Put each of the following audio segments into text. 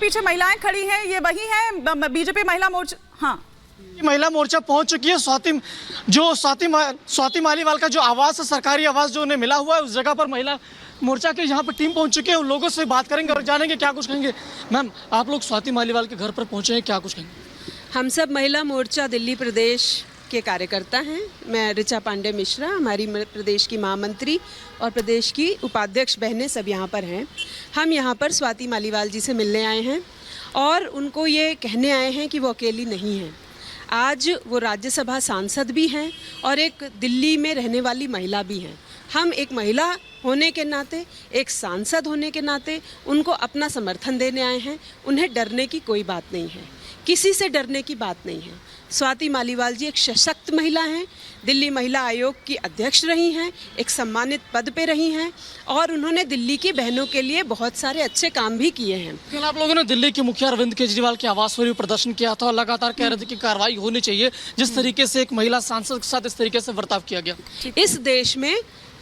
पीछे महिलाएं खड़ी हैं, ये वही हैं बीजेपी महिला मोर्चा। हाँ, महिला मोर्चा पहुंच चुकी है। स्वाति मालीवाल का जो आवास है, सरकारी आवास जो उन्हें मिला हुआ है, उस जगह पर महिला मोर्चा की यहाँ पर टीम पहुंच चुकी है। उन लोगों से बात करेंगे और जानेंगे क्या कुछ कहेंगे। मैम, आप लोग स्वाति मालीवाल के घर पर पहुंचे हैं, क्या कुछ कहेंगे? हम सब महिला मोर्चा दिल्ली प्रदेश के कार्यकर्ता हैं। मैं ऋचा पांडे मिश्रा, हमारी प्रदेश की महामंत्री और प्रदेश की उपाध्यक्ष बहनें सब यहाँ पर हैं। हम यहाँ पर स्वाति मालीवाल जी से मिलने आए हैं और उनको ये कहने आए हैं कि वो अकेली नहीं हैं। आज वो राज्यसभा सांसद भी हैं और एक दिल्ली में रहने वाली महिला भी हैं। हम एक महिला होने के नाते, एक सांसद होने के नाते उनको अपना समर्थन देने आए हैं। उन्हें डरने की कोई बात नहीं है, किसी से डरने की बात नहीं है। स्वाति मालीवाल जी एक सशक्त महिला हैं, दिल्ली महिला आयोग की अध्यक्ष रही हैं, एक सम्मानित पद पे रही हैं और उन्होंने दिल्ली की बहनों के लिए बहुत सारे अच्छे काम भी किए हैं। कल आप लोगों ने दिल्ली के मुखिया अरविंद केजरीवाल के आवास पर भी प्रदर्शन किया था और लगातार कह रहे थे कि कार्रवाई होनी चाहिए। जिस तरीके से एक महिला सांसद के साथ इस तरीके से बर्ताव किया गया, इस देश में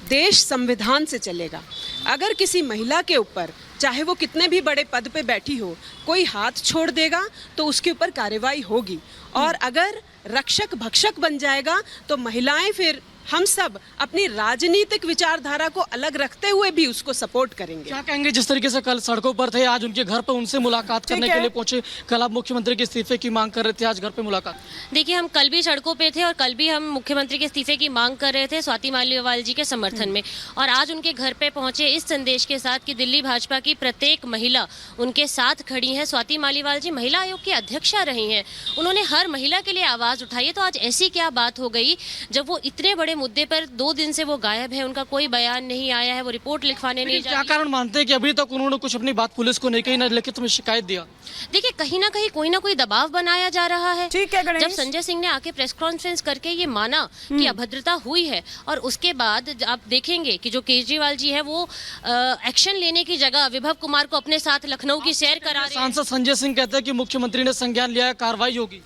देश संविधान से चलेगा। अगर किसी महिला के ऊपर, चाहे वो कितने भी बड़े पद पे बैठी हो, कोई हाथ छोड़ देगा तो उसके ऊपर कार्रवाई होगी। और अगर रक्षक भक्षक बन जाएगा तो महिलाएं, फिर हम सब अपनी राजनीतिक विचारधारा को अलग रखते हुए भी उसको सपोर्ट करेंगे। क्या कहेंगे जिस तरीके से कल सड़कों पर थे, आज उनके घर पर उनसे मुलाकात करने के लिए पहुंचे? कल आप मुख्यमंत्री के इस्तीफे की मांग कर रहे थे, आज घर पे मुलाकात। देखिए, हम कल भी सड़कों पे थे और कल भी हम मुख्यमंत्री के इस्तीफे की मांग कर रहे थे स्वाति मालीवाल जी के समर्थन में, और आज उनके घर पे पहुंचे इस संदेश के साथ कि दिल्ली भाजपा की प्रत्येक महिला उनके साथ खड़ी है। स्वाति मालीवाल जी महिला आयोग की अध्यक्षा रही हैं, उन्होंने हर महिला के लिए आवाज उठाई है। तो आज ऐसी क्या बात हो गई जब वो इतने बड़े मुद्दे पर 2 दिन से वो गायब है, उनका कोई बयान नहीं आया है, वो रिपोर्ट लिखवाने नहीं जा रही। क्या कारण मानते हैं कि अभी तक उन्होंने कुछ अपनी बात पुलिस को नहीं कही, ना लिखित में शिकायत दिया? देखिए, कहीं ना कहीं कोई ना कोई दबाव बनाया जा रहा है। ठीक है गणेश। जब संजय सिंह ने आके प्रेस कॉन्फ्रेंस करके ये माना कि अभद्रता हुई है, और उसके बाद आप देखेंगे कि जो केजरीवाल जी है वो एक्शन लेने की जगह विभव कुमार को अपने साथ लखनऊ की सैर करा रहे हैं। सांसद संजय सिंह कहते हैं कि मुख्यमंत्री ने संज्ञान लिया है, कार्रवाई होगी।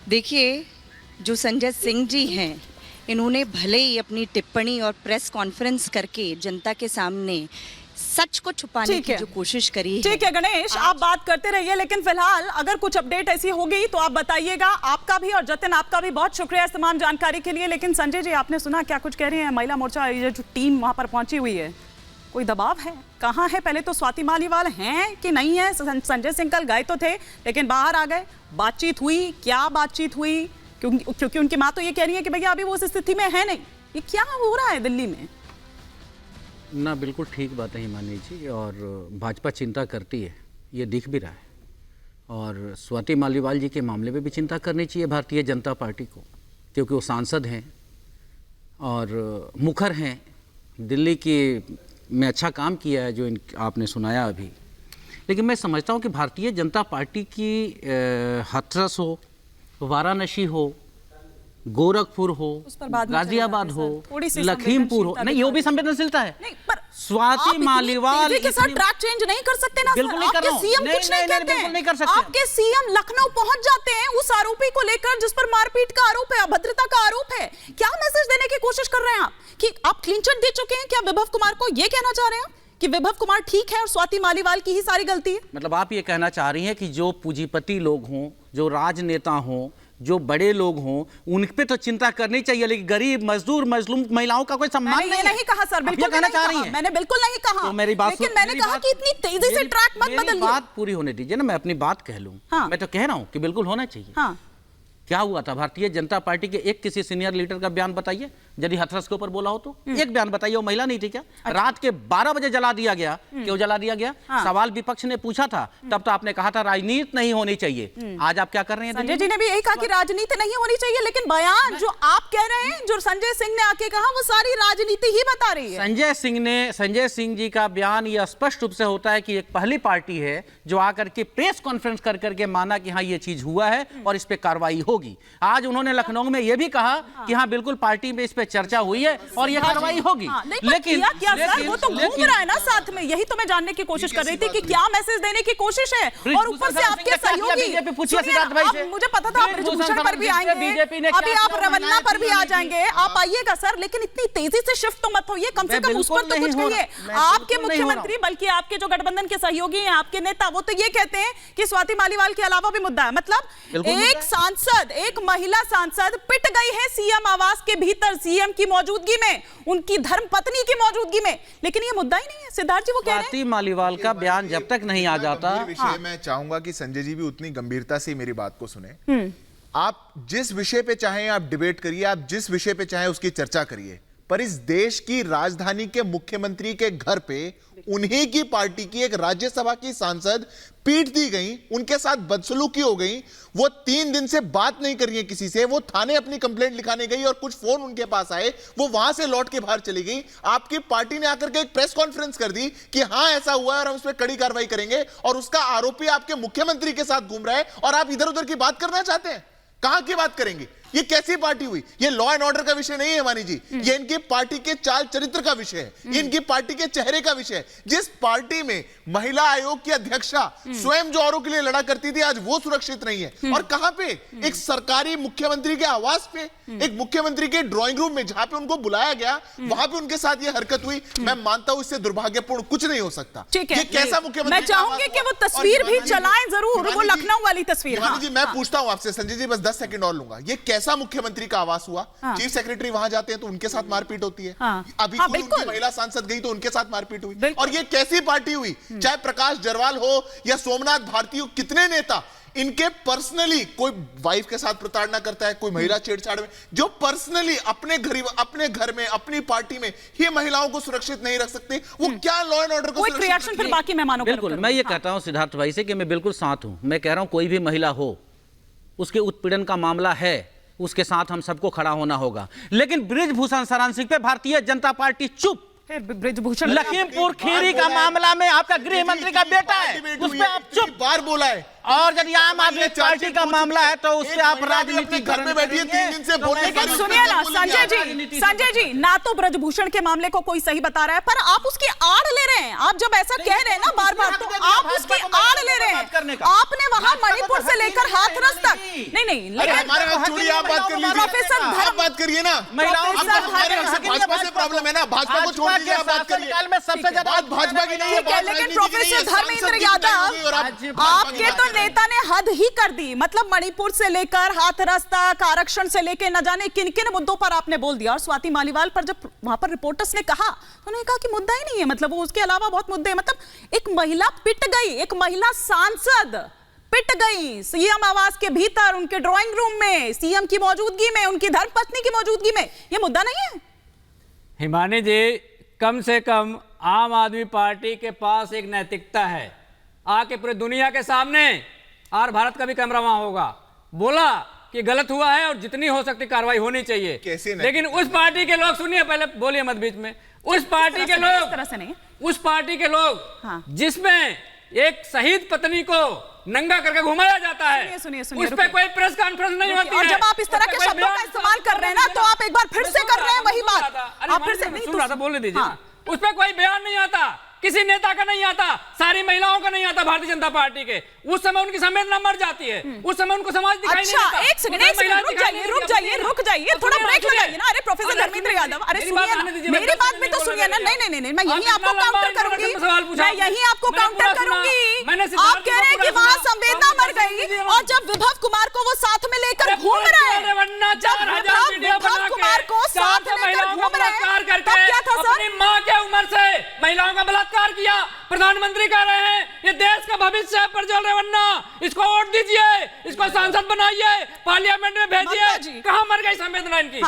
देखिए, जो संजय सिंह जी हैं, इन्होंने भले ही अपनी टिप्पणी और प्रेस कॉन्फ्रेंस करके जनता के सामने सच को छुपाने की जो कोशिश करी है। ठीक है गणेश, आप बात करते रहिए, लेकिन फिलहाल अगर कुछ अपडेट ऐसी होगी तो आप बताइएगा। आपका भी और जतिन आपका भी बहुत शुक्रिया इस तमाम जानकारी के लिए। लेकिन संजय जी, आपने सुना क्या कुछ कह रही है महिला मोर्चा, ये जो टीम वहां पर पहुंची हुई है, कोई दबाव है? कहाँ है? पहले तो स्वाति मालीवाल हैं कि नहीं है? संजय सिंह कल गए तो थे लेकिन बाहर आ गए। बातचीत हुई? क्या बातचीत हुई? क्योंकि उनकी माँ तो ये कह रही है कि भैया अभी वो उस स्थिति में है नहीं। ये क्या हो रहा है दिल्ली में? ना, बिल्कुल ठीक बात है हिमानी जी, और भाजपा चिंता करती है, ये दिख भी रहा है। और स्वाति मालीवाल जी के मामले में भी चिंता करनी चाहिए भारतीय जनता पार्टी को, क्योंकि वो सांसद हैं और मुखर हैं, दिल्ली की में अच्छा काम किया है जो आपने सुनाया अभी। लेकिन मैं समझता हूँ कि भारतीय जनता पार्टी की हाथरस हो, वाराणसी हो, गोरखपुर हो, गाजियाबाद हो, लखीमपुर हो, नहीं, ये भी संवेदनशीलता है। स्वाति मालीवाल के साथ ट्रैक चेंज नहीं कर सकते ना? बिल्कुल नहीं कर रहा हूं। सीएम कुछ नहीं कहते हैं। नहीं कर सकते। आपके सीएम लखनऊ पहुंच जाते हैं उस आरोपी को लेकर जिस पर मारपीट का आरोप है, अभद्रता का आरोप है। क्या मैसेज देने की कोशिश कर रहे हैं आप कि आप क्लीन चिट दे चुके हैं? क्या विभव कुमार को यह कहना चाह रहे हैं कि विभव कुमार ठीक है और स्वाति मालीवाल की ही सारी गलती है? मतलब आप ये कहना चाह रही हैं कि जो पूंजीपति लोग हों, जो राजनेता हों, जो बड़े लोग हों, उन पे तो चिंता करनी चाहिए, लेकिन गरीब, मजदूर, मजलूम महिलाओं का कोई सम्मान नहीं कहा सर, बिल्कुल कहना चाह रही हैं। मैंने बिल्कुल नहीं कहा। तो मेरी बात, लेकिन मैंने कहा कि इतनी तेजी से ट्रैक मत बदलिए। बात पूरी होने दीजिए ना, मैं अपनी बात कह लूं। हाँ। मैं तो कह रहा हूं कि बिल्कुल होना चाहिए। हाँ। क्या हुआ था? भारतीय जनता पार्टी के एक किसी सीनियर लीडर का बयान बताइए, यदि हथरस के ऊपर बोला हो तो एक बयान बताइए। वो महिला नहीं थी क्या? रात के 12 बजे जला दिया गया। क्यों जला दिया गया? हाँ। सवाल विपक्ष ने पूछा था, तब तो आपने कहा था राजनीति नहीं होनी चाहिए। आज आप क्या कर रहे हैं? संजय जी ने भी यही कहा कि राजनीति नहीं होनी चाहिए, लेकिन बयान जो आप कह रहे हैं, जो संजय सिंह ने आके कहा, वो सारी राजनीति ही बता रही है। संजय सिंह जी का बयान यह स्पष्ट रूप से होता है कि एक पहली पार्टी है जो आकर के प्रेस कॉन्फ्रेंस कर करके माना कि हाँ ये चीज हुआ है और इस पे कार्रवाई होगी। आज उन्होंने लखनऊ में यह भी कहा कि हाँ बिल्कुल पार्टी में इस पे चर्चा हुई है और ये कार्रवाई होगी। लेकिन सर वो तो घूम रहा है ना साथ में, यही तो मैं जानने की कोशिश कर रही थी कि क्या मैसेज देने की कोशिश है। और ऊपर से आपके सहयोगी, मुझे पता था आप ब्रिजभूषण पर भी आएंगे, अभी आप रवन्ना पर भी आ जाएंगे, आप आइएगा सर, लेकिन इतनी तेजी से शिफ्ट तो मत होइए, कम से कम उस पर तो कुछ कहिए। आपके मुख्यमंत्री, बल्कि आपके जो गठबंधन के सहयोगी हैं, आपके नेता, वो तो ये कहते हैं कि स्वाति मालीवाल के अलावा भी मुद्दा है। मतलब एक सांसद, एक महिला सांसद पिट गई है सीएम आवास के भीतर, सीएम की मौजूदगी में, उनकी धर्मपत्नी की मौजूदगी में, लेकिन ये मुद्दा ही नहीं है। सिद्धार्थ जी वो कह रहे हैं स्वाति मालीवाल का बयान जब तक नहीं आ जाता, विषय मैं चाहूंगा कि संजय जी भी उतनी गंभीरता से मेरी बात को सुने। आप जिस विषय पे चाहें आप डिबेट करिए, आप जिस विषय पे चाहें उसकी चर्चा करिए, पर इस देश की राजधानी के मुख्यमंत्री के घर पे उन्हीं की पार्टी की एक राज्यसभा की सांसद पीट दी गई, उनके साथ बदसलूकी हो गई, वो 3 दिन से बात नहीं कर रही है किसी से, वो थाने अपनी कंप्लेंट लिखाने गई और कुछ फोन उनके पास आए, वो वहां से लौट के बाहर चली गई। आपकी पार्टी ने आकर के एक प्रेस कॉन्फ्रेंस कर दी कि हां ऐसा हुआ है और हम उस पर कड़ी कार्रवाई करेंगे, और उसका आरोपी आपके मुख्यमंत्री के साथ घूम रहा है और आप इधर उधर की बात करना चाहते हैं। कहां की बात करेंगे? ये कैसी पार्टी हुई? ये लॉ एंड ऑर्डर का विषय नहीं है वानी जी, ये इनकी पार्टी के चाल चरित्र का विषय है, ये इनकी पार्टी के चेहरे का विषय है। जिस पार्टी में महिला आयोग की अध्यक्षा स्वयं जो औरों के लिए लड़ा करती थी, आज वो सुरक्षित नहीं है। और कहां पे? एक सरकारी मुख्यमंत्री के आवास पे, एक मुख्यमंत्री के ड्राइंग रूम में, जहां पे उनको बुलाया गया, वहां पे उनके साथ ये हरकत हुई। मैं मानता हूं इससे दुर्भाग्यपूर्ण कुछ नहीं हो सकता। ठीक है, ये कैसा मुख्यमंत्री? मैं चाहूंगी कि वो तस्वीर भी चलाएं जरूर, वो लखनऊ वाली तस्वीर। जी मैं पूछता हूं आपसे संजय जी, बस 10 सेकंड और लूंगा, ये कैसा मुख्यमंत्री का आवास हुआ? चीफ सेक्रेटरी वहां जाते हैं तो उनके साथ मारपीट होती है। अभी उनकी महिला सांसद गई तो उनके साथ मारपीट हुई। और ये कैसी पार्टी हुई? चाहे प्रकाश जरवाल हो या सोमनाथ भारती हो, कितने नेता इनके पर्सनली, कोई वाइफ के साथ प्रताड़ना करता है, कोई महिला छेड़छाड़ में, जो पर्सनली अपने घर में, अपनी पार्टी में ये महिलाओं को सुरक्षित नहीं रख सकते, वो क्या लॉ एंड ऑर्डर को कोई रिएक्शन फिर बाकी मेहमानों को? बिल्कुल, मैं ये कहता हूं सिद्धार्थ भाई से कि मैं बिल्कुल साथ हूं। मैं कह रहा हूं कोई भी महिला हो, उसके उत्पीड़न का मामला है, उसके साथ हम सबको खड़ा होना होगा। लेकिन ब्रिजभूषण शरण सिंह पे भारतीय जनता पार्टी चुप। ब्रिजभूषण लखीमपुर खीरी का मामला में आपका गृह मंत्री का बेटा है, उस पर आप चुप बार बोला है। और यदि आम आदमी पार्टी का मामला है तो उस पर आप राजनीति घर में बैठी है 3 दिन से बोलने। लेकिन सुनिए ना संजय जी, ना तो ब्रजभूषण के मामले को कोई सही बता रहा है, पर आप उसकी आड़ ले रहे हैं। आप जब ऐसा कह रहे हैं ना बार बार, तो आप उसकी आड़ ले रहे हैं। आपने वहां मणिपुर से लेकर हाथरस तक, नहीं, प्रोफेसर आप बात करिए ना, भाजपा से प्रॉब्लम है ना, भाजपा को छोड़ दीजिए, आप बात करिए। में सबसे ज्यादा भाजपा की नहीं है। लेकिन प्रोफेसर धर्मेंद्र यादव, आपके तो नेता ने हद ही कर दी। मतलब मणिपुर से लेकर हाथरस तक, आरक्षण से लेकर न जाने किन किन मुद्दों पर आपने बोल दिया। और स्वाति मालीवाल पर जब वहां पर रिपोर्टर्स ने कहा, उन्होंने कहा कि मुद्दा ही नहीं है, मतलब वो उसके अलावा बहुत मुद्दे हैं। मतलब एक महिला पिट गई, एक महिला सांसद पिट गई सीएम आवास के भीतर, उनके ड्राइंग रूम में, सीएम की मौजूदगी में, उनकी धर्मपत्नी की मौजूदगी में, ये मुद्दा नहीं है? हिमानी जी, कम से कम आम आदमी पार्टी के पास एक नैतिकता है, आके पूरे दुनिया के सामने, और भारत का भी कैमरा वहां होगा, बोला कि गलत हुआ है और जितनी हो सकती कार्रवाई होनी चाहिए। कैसे नहीं? लेकिन उस पार्टी के लोग, सुनिए पहले, बोलिए मत बीच में, उस पार्टी के लोग, तरह से नहीं, उस पार्टी के लोग जिसमें एक शहीद पत्नी को नंगा करके घुमाया जाता है, उस पे कोई प्रेस कॉन्फ्रेंस नहीं होती है। और जब आप इस तरह के शब्दों का इस्तेमाल कर रहे हैं ना, तो आप एक बार फिर से कर रहे हैं वही बात। आप फिर से नहीं सुन रहा था, बोलने दीजिए ना। उस पे कोई बयान नहीं आता, किसी नेता का नहीं आता, सारी महिलाओं का नहीं आता भारतीय जनता पार्टी के। उस समय उनकी संवेदना मर जाती है, उस समय उनको समाज दिखाई नहीं देता। एक सेकंड रुक जाइए, थोड़ा ब्रेक लगाइए ना। अरे प्रोफेसर धर्मेंद्र यादव, अरे सुनिए, मेरी बात भी तो सुनिए ना। नहीं, मैं यही आपको काउंटर करूंगी, मैं यही आपको काउंटर करूंगी। आप कह रहे हैं कि वहां संवेदना मर गई, और जब विभव कुमार को वो साथ में लेकर घूम रहे हैं, जब विभव कुमार को साथ लेकर घूम रहे हैं, तब क्या था सर? अपनी मां के उम्र से महिलाओं का बलात्कार किया, प्रधानमंत्री कह रहे हैं ये देश का भविष्य है प्रज्वल रेवन्ना, इसको वोट दीजिए, इसको सांसद बनाइए, पार्लियामेंट में भेजिए। कहां मर गई संवेदना इनकी?